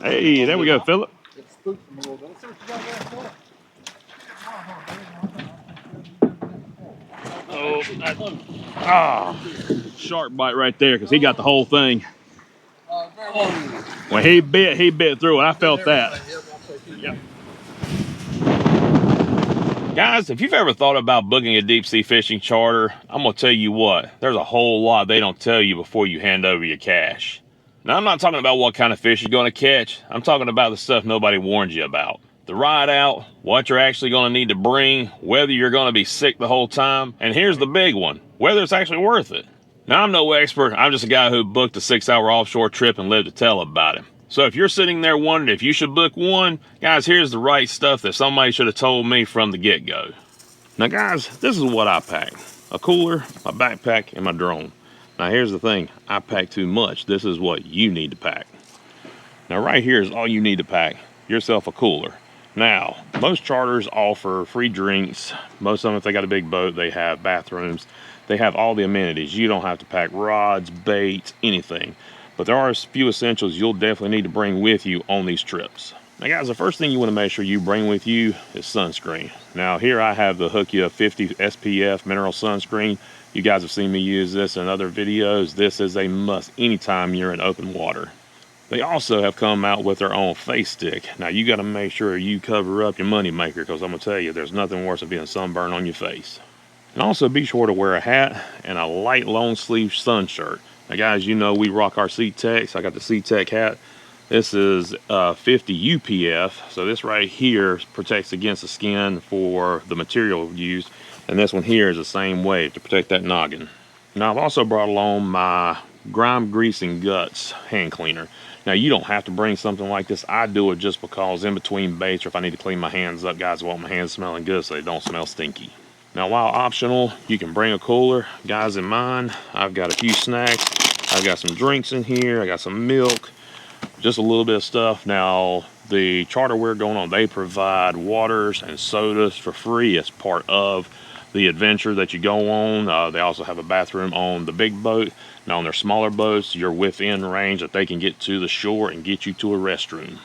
Hey, there we go, Philip. It spooked him a little bit. Let's see what you got there, Philip. Shark bite right there because he got the whole thing. When he bit through it. I felt that. Yep. Guys, if you've ever thought about booking a deep sea fishing charter, I'm gonna tell you what, there's a whole lot they don't tell you before you hand over your cash. Now, I'm not talking about what kind of fish you're gonna catch. I'm talking about the stuff nobody warns you about. The ride out, what you're actually gonna need to bring, whether you're gonna be sick the whole time, and here's the big one, whether it's actually worth it. Now, I'm no expert. I'm just a guy who booked a 6-hour offshore trip and lived to tell about it. So if you're sitting there wondering if you should book one, guys, here's the right stuff that somebody should have told me from the get-go. Now, guys, this is what I pack. A cooler, my backpack, and my drone. Now, here's the thing. I pack too much. This is what you need to pack. Now, right here is all you need to pack. Yourself a cooler. Now, most charters offer free drinks. Most of them, if they got a big boat, they have bathrooms. They have all the amenities. You don't have to pack rods, baits, anything. But there are a few essentials you'll definitely need to bring with you on these trips. Now, guys, the first thing you want to make sure you bring with you is sunscreen. Now, here I have the Hookia 50 SPF mineral sunscreen. You guys have seen me use this in other videos. This is a must anytime you're in open water. They also have come out with their own face stick. Now, you got to make sure you cover up your money maker, because I'm going to tell you, there's nothing worse than being sunburned on your face. And also be sure to wear a hat and a light long sleeve sun shirt. Now, guys, you know we rock our Seatecs. I got the Seatec hat. This is 50 UPF. So this right here protects against the skin for the material used. And this one here is the same way to protect that noggin. Now, I've also brought along my Grime, Grease, and Guts hand cleaner. Now, you don't have to bring something like this. I do it just because in between baits, or if I need to clean my hands up, guys, I want my hands smelling good so they don't smell stinky. Now, while optional, you can bring a cooler. Guys, in mine, I've got a few snacks. I've got some drinks in here. I got some milk, just a little bit of stuff. Now, the charter we're going on, they provide waters and sodas for free as part of the adventure that you go on. They also have a bathroom on the big boat. Now, on their smaller boats, you're within range that they can get to the shore and get you to a restroom.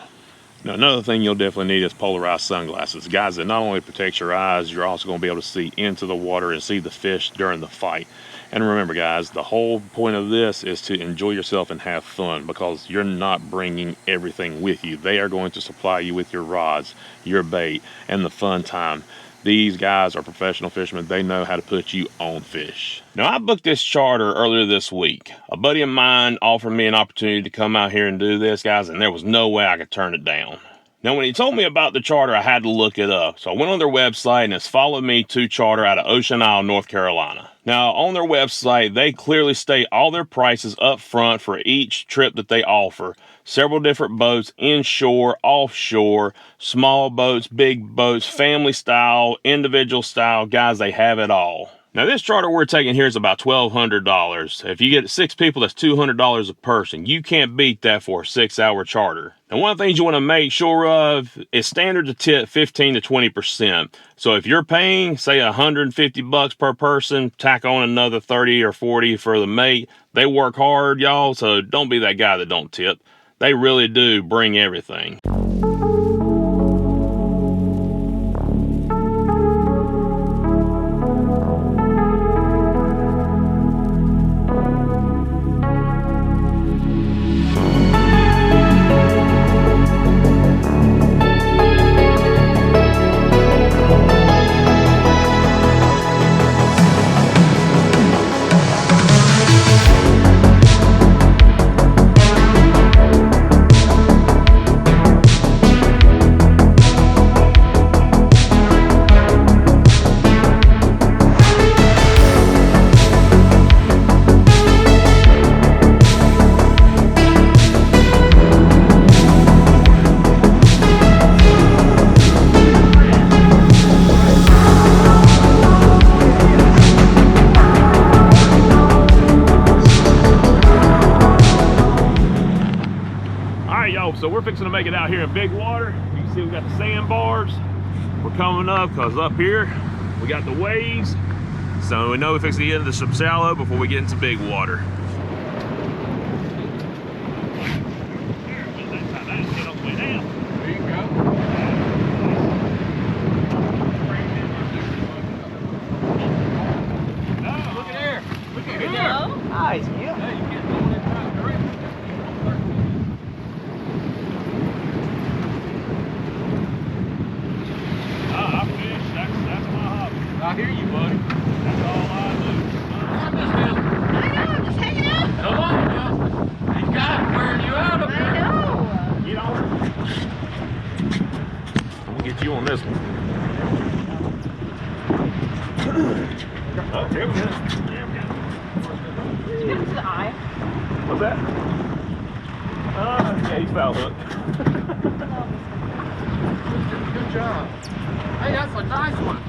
Now, another thing you'll definitely need is polarized sunglasses. Guys, that not only protects your eyes, you're also going to be able to see into the water and see the fish during the fight. And remember, guys, the whole point of this is to enjoy yourself and have fun, because you're not bringing everything with you. They are going to supply you with your rods, your bait, and the fun time. These guys are professional fishermen. They know how to put you on fish. Now, I booked this charter earlier this week. A buddy of mine offered me an opportunity to come out here and do this, guys, and there was no way I could turn it down. Now, when he told me about the charter, I had to look it up. So I went on their website, and it's Follow Me to Charter out of Ocean Isle, North Carolina. Now, on their website, they clearly state all their prices up front for each trip that they offer. Several different boats, inshore, offshore, small boats, big boats, family style, individual style. Guys, they have it all. Now, this charter we're taking here is about $1,200. If you get 6 people, that's $200 a person. You can't beat that for a 6-hour charter. Now, one of the things you want to make sure of is standard to tip 15 to 20%. So if you're paying, say, $150 per person, tack on another 30 or 40 for the mate. They work hard, y'all, so don't be that guy that don't tip. They really do bring everything. So we're fixing to make it out here in big water. You can see we got the sandbars. We're coming up because up here we got the waves. So we know we're fixing to get into some shallow before we get into big water. get you on this one. Oh, here we go. Did you get him to the eye? What's that? Yeah, he's foul hooked. Good job. Hey, that's a nice one.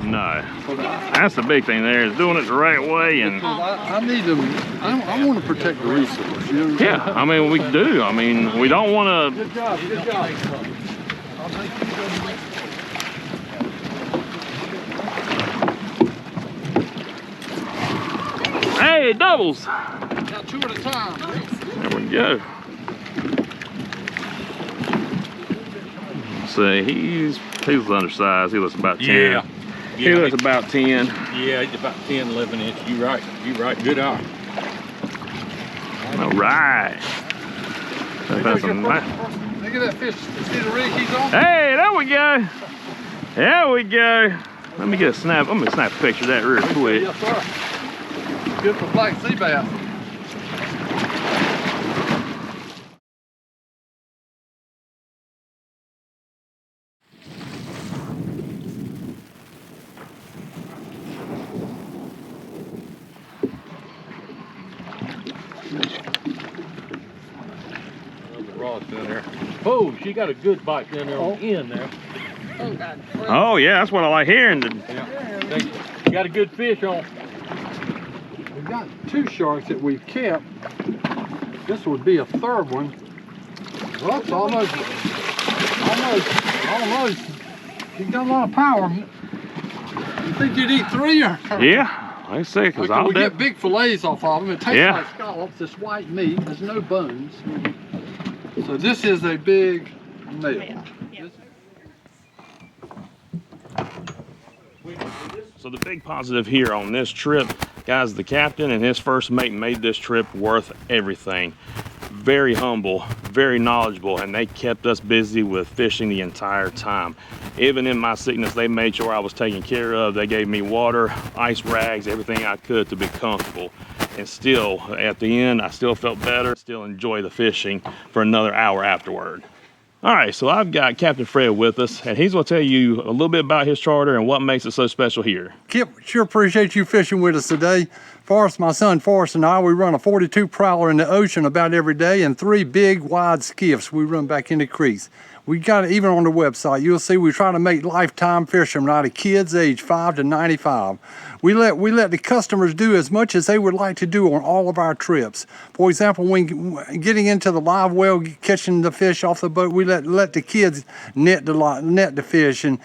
No, that's the big thing there, is doing it the right way. And I need them. I want to protect the resource. You know? yeah, I mean, we do. I mean, we don't want to. Good job. Good job. Hey, doubles. Got 2 at a time. There we go. See, he's undersized. He looks about 10. Yeah. He looks about 10. Yeah, it's about 10, 11 inch. You right. Good eye. All right. That's some nice. Look at that fish. See the rig he's on? Hey, there we go. There we go. Let me get a snap. I'm gonna snap a picture of that real quick. Yes, sir. Good for black sea bass. Rod's down there. Oh, she got a good bite down there on the end there. Oh, God. Oh yeah, that's what I like hearing. Yeah. She got a good fish on. We've got 2 sharks that we've kept. This would be a 3rd one. Well, it's almost. You've got a lot of power. You think you'd eat 3 or? Yeah, I say, because Okay, I'll we get big fillets off of them. It tastes Yeah. like scallops. It's white meat. There's no bones. So this is a big male. Yeah. So the big positive here on this trip, guys, the captain and his first mate made this trip worth everything. Very humble, very knowledgeable, and they kept us busy with fishing the entire time. Even in my sickness, they made sure I was taken care of. They gave me water, ice rags, everything I could to be comfortable. And still, at the end, I still felt better, still enjoy the fishing for another hour afterward. All right, so I've got Captain Fred with us, and he's gonna tell you a little bit about his charter and what makes it so special here. Kip, sure appreciate you fishing with us today. Forrest, my son Forrest and I, we run a 42 prowler in the ocean about every day and 3 big wide skiffs we run back in the creeks. We got it even on the website. You'll see we try to make lifetime fishermen out of kids age 5 to 95. We let the customers do as much as they would like to do on all of our trips. For example, when getting into the live well, catching the fish off the boat, we let the kids net the fish and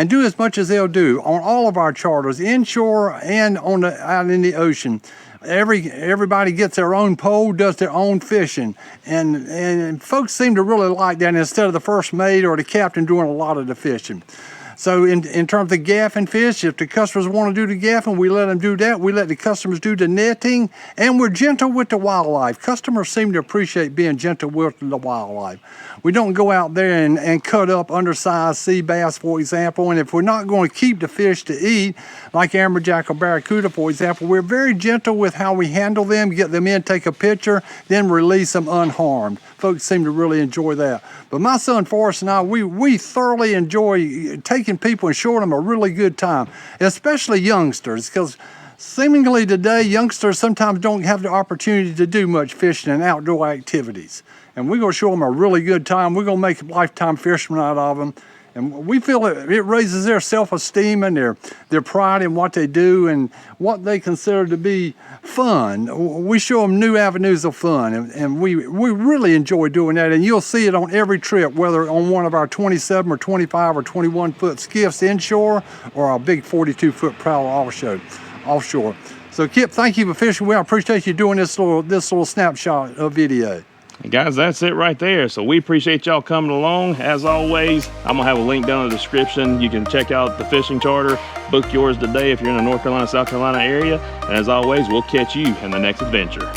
do as much as they'll do on all of our charters, inshore and out in the ocean. Everybody gets their own pole, does their own fishing, and folks seem to really like that instead of the first mate or the captain doing a lot of the fishing. So in terms of gaffing fish, if the customers want to do the gaffing, we let them do that. We let the customers do the netting, and we're gentle with the wildlife. Customers seem to appreciate being gentle with the wildlife. We don't go out there and cut up undersized sea bass, for example, and if we're not going to keep the fish to eat, like amberjack or barracuda, for example, we're very gentle with how we handle them, get them in, take a picture, then release them unharmed. Folks seem to really enjoy that. But my son Forrest and I, we thoroughly enjoy taking people and showing them a really good time, especially youngsters, because seemingly today youngsters sometimes don't have the opportunity to do much fishing and outdoor activities. And we're going to show them a really good time. We're going to make lifetime fishermen out of them. And we feel it raises their self-esteem and their pride in what they do and what they consider to be fun. We show them new avenues of fun, and we really enjoy doing that. And you'll see it on every trip, whether on one of our 27 or 25 or 21-foot skiffs inshore or our big 42-foot prowler offshore. So Kip, thank you for fishing. We appreciate you doing this little snapshot of video. Guys, that's it right there. So we appreciate y'all coming along. As always, I'm gonna have a link down in the description. You can check out the fishing charter, book yours today if you're in the North Carolina, South Carolina area. And as always, we'll catch you in the next adventure.